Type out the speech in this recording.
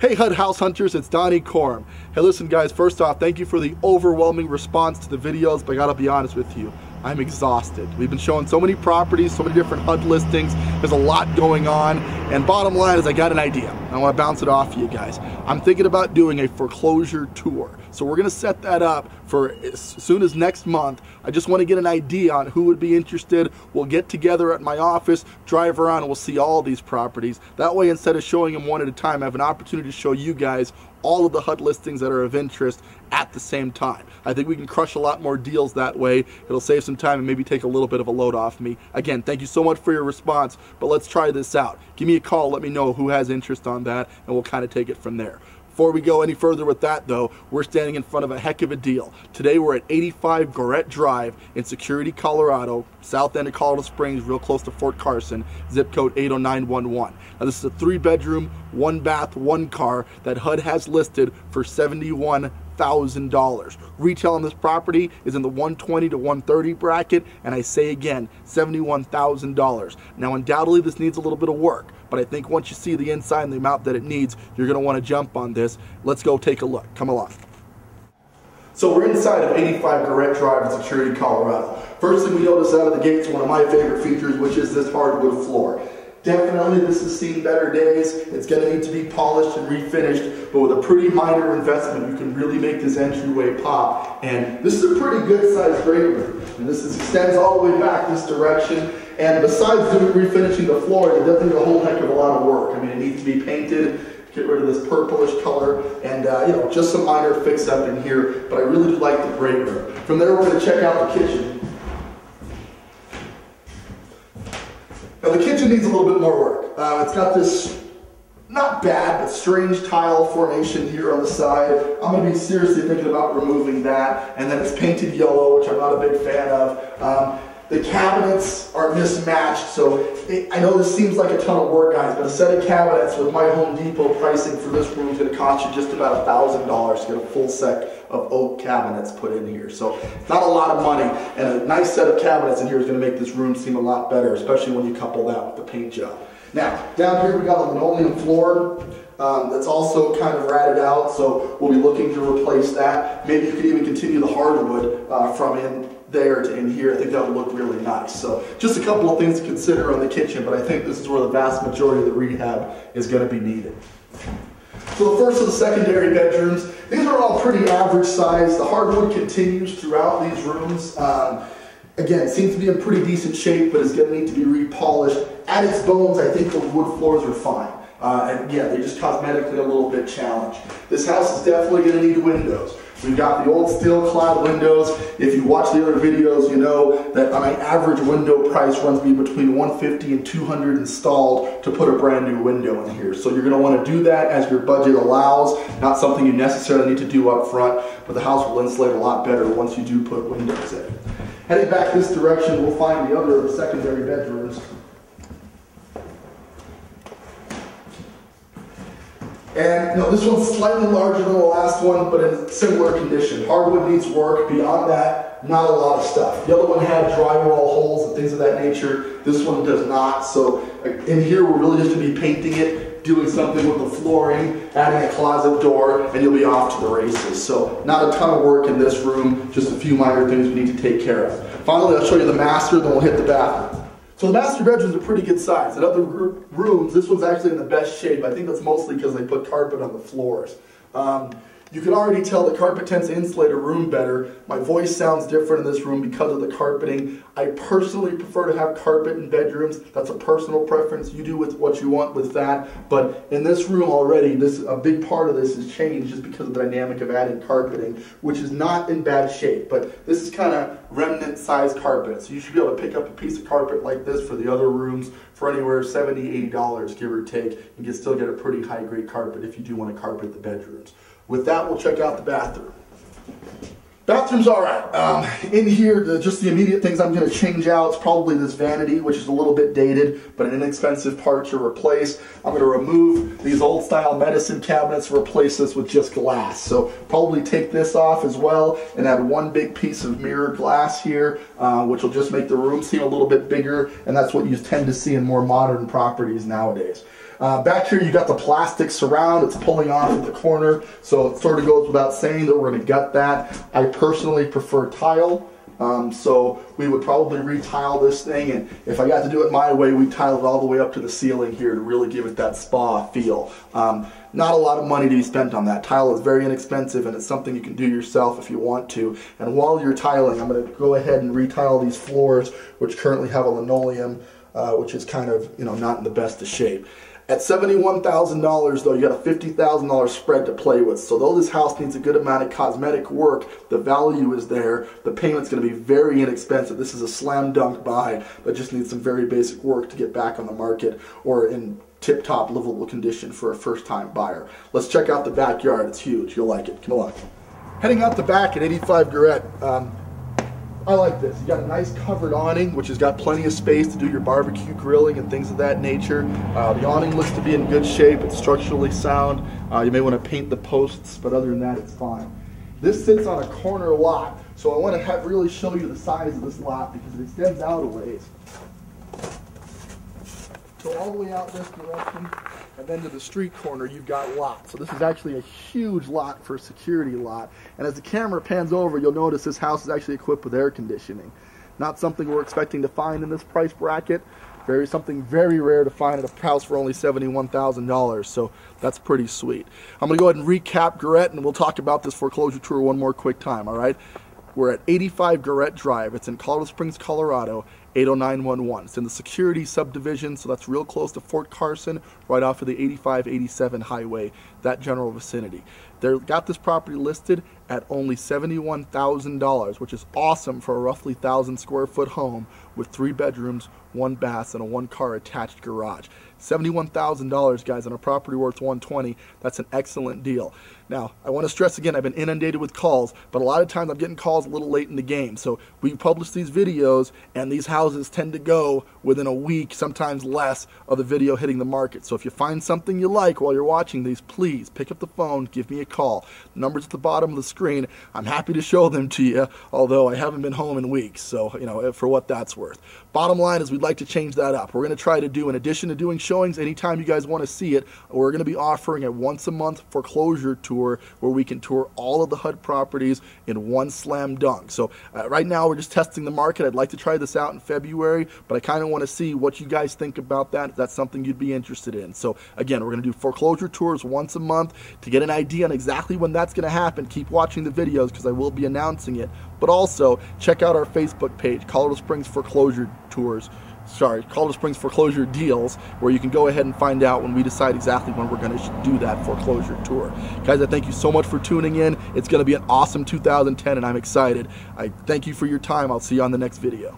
Hey HUD House Hunters, it's Donnie Corum. Hey listen guys, first off, thank you for the overwhelming response to the videos, but I gotta be honest with you, I'm exhausted. We've been showing so many properties, so many different HUD listings, there's a lot going on, and bottom line is I got an idea. I wanna bounce it off to you guys. I'm thinking about doing a foreclosure tour. So we're gonna set that up for as soon as next month. I just wanna get an idea on who would be interested. We'll get together at my office, drive around, and we'll see all these properties. That way, instead of showing them one at a time, I have an opportunity to show you guys all of the HUD listings that are of interest at the same time. I think we can crush a lot more deals that way. It'll save some time and maybe take a little bit of a load off me. Again, thank you so much for your response, but let's try this out. Give me a call, let me know who has interest on that, and we'll kind of take it from there. Before we go any further with that though, we're standing in front of a heck of a deal. Today we're at 85 Goret Drive in Security, Colorado, south end of Colorado Springs, real close to Fort Carson, zip code 80911. Now this is a 3-bedroom, 1-bath, 1-car that HUD has listed for $71,000. Retail on this property is in the $120 to $130 bracket, and I say again, $71,000. Now undoubtedly this needs a little bit of work, but I think once you see the inside and the amount that it needs, you're gonna wanna jump on this. Let's go take a look, come along. So we're inside of 85 Goret Drive in Security, Colorado. First thing we notice out of the gate is one of my favorite features, which is this hardwood floor. Definitely this has seen better days. It's going to need to be polished and refinished, but with a pretty minor investment, you can really make this entryway pop. And this is a pretty good sized great room. And this extends all the way back this direction. And besides refinishing the floor, it does need a whole heck of a lot of work. I mean, it needs to be painted, get rid of this purplish color, and you know, just some minor fix up in here, but I really do like the great room. From there, we're going to check out the kitchen. Now the kitchen needs a little bit more work. It's got this, not bad, but strange tile formation here on the side. I'm going to be seriously thinking about removing that, and then it's painted yellow, which I'm not a big fan of. The cabinets are mismatched, so I know this seems like a ton of work, guys, but a set of cabinets with my Home Depot pricing for this room is going to cost you just about $1,000 to get a full set of oak cabinets put in here. So it's not a lot of money, and a nice set of cabinets in here is going to make this room seem a lot better, especially when you couple that with the paint job. Now, down here we got a linoleum floor that's also kind of ratted out, so we'll be looking to replace that. Maybe you could even continue the hardwood from in there to in here. I think that would look really nice. So just a couple of things to consider on the kitchen, but I think this is where the vast majority of the rehab is going to be needed. So the first of the secondary bedrooms, these are all pretty average size. The hardwood continues throughout these rooms. Again, seems to be in pretty decent shape, but it's going to need to be repolished. At its bones, I think the wood floors are fine. And yeah, they're just cosmetically a little bit challenged. This house is definitely going to need windows. We've got the old steel-clad windows. If you watch the other videos, you know that on an average window price runs me between $150 and $200 installed to put a brand new window in here. So you're going to want to do that as your budget allows. Not something you necessarily need to do up front, but the house will insulate a lot better once you do put windows in. Heading back this direction, we'll find the other secondary bedrooms. And you know, this one's slightly larger than the last one, but in similar condition. Hardwood needs work. Beyond that, not a lot of stuff. The other one had drywall holes and things of that nature. This one does not. So in here, we're really just going to be painting it, doing something with the flooring, adding a closet door, and you'll be off to the races. So not a ton of work in this room, just a few minor things we need to take care of. Finally, I'll show you the master, then we'll hit the bathroom. So the master bedrooms are pretty good size. In other rooms, this one's actually in the best shape. I think that's mostly because they put carpet on the floors. You can already tell the carpet tends to insulate a room better. My voice sounds different in this room because of the carpeting. I personally prefer to have carpet in bedrooms. That's a personal preference. You do with what you want with that. But in this room already, a big part of this has changed just because of the dynamic of adding carpeting, which is not in bad shape. But this is kind of remnant size carpet. So you should be able to pick up a piece of carpet like this for the other rooms for anywhere $70, $80, give or take. You can still get a pretty high grade carpet if you do want to carpet the bedrooms. With that, we'll check out the bathroom. Bathroom's all right. In here, just the immediate things I'm going to change out is probably this vanity, which is a little bit dated, but an inexpensive part to replace. I'm going to remove these old style medicine cabinets, replace this with just glass. So probably take this off as well and add one big piece of mirror glass here, which will just make the room seem a little bit bigger, and that's what you tend to see in more modern properties nowadays. Back here you got the plastic surround. It's pulling off at the corner, so it sort of goes without saying that we're going to gut that. I personally prefer tile. So we would probably retile this thing, and if I got to do it my way, we'd tile it all the way up to the ceiling here to really give it that spa feel. Not a lot of money to be spent on that. Tile is very inexpensive, and it's something you can do yourself if you want to. And while you're tiling, I'm going to go ahead and retile these floors, which currently have a linoleum, which is kind of, not in the best of shape. At $71,000 though, you got a $50,000 spread to play with. So though this house needs a good amount of cosmetic work, the value is there. The payment's going to be very inexpensive. This is a slam dunk buy that just needs some very basic work to get back on the market or in tip-top livable condition for a first-time buyer. Let's check out the backyard. It's huge. You'll like it. Come along. Heading out the back at 85 Goret. I like this. You got a nice covered awning, which has got plenty of space to do your barbecue grilling and things of that nature. The awning looks to be in good shape. It's structurally sound. You may want to paint the posts, but other than that, it's fine. This sits on a corner lot, so I want to really show you the size of this lot because it extends out a ways. So all the way out this direction, and then to the street corner, you've got lots. So this is actually a huge lot for a security lot. And as the camera pans over, you'll notice this house is actually equipped with air conditioning. Not something we're expecting to find in this price bracket. Something very rare to find at a house for only $71,000. So that's pretty sweet. I'm going to go ahead and recap Goret, and we'll talk about this foreclosure tour one more quick time, all right? We're at 85 Goret Drive. It's in Colorado Springs, Colorado, 80911. It's in the Security subdivision, so that's real close to Fort Carson, right off of the 85-87 highway, that general vicinity. They've got this property listed at only $71,000, which is awesome for a roughly 1,000 square foot home with 3 bedrooms, 1 bath, and a 1-car attached garage. $71,000, guys, on a property worth $120. That's an excellent deal. Now, I want to stress again, I've been inundated with calls, but a lot of times I'm getting calls a little late in the game. So we publish these videos, and these houses tend to go within a week, sometimes less, of the video hitting the market. So if you find something you like while you're watching these, please pick up the phone, give me a call. The numbers at the bottom of the screen, I'm happy to show them to you, although I haven't been home in weeks, so, for what that's worth. Bottom line is we'd like to change that up. We're going to try to do, in addition to doing showings anytime you guys want to see it, we're going to be offering a once-a-month foreclosure tour where we can tour all of the HUD properties in one slam dunk. So right now we're just testing the market. I'd like to try this out in February, but I kind of want to see what you guys think about that, if that's something you'd be interested in. So again, we're going to do foreclosure tours once a month. To get an idea on exactly when that's going to happen, keep watching the videos because I will be announcing it. But also, check out our Facebook page, Colorado Springs Foreclosure Deals, where you can go ahead and find out when we decide exactly when we're going to do that foreclosure tour. Guys, I thank you so much for tuning in. It's going to be an awesome 2010, and I'm excited. I thank you for your time. I'll see you on the next video.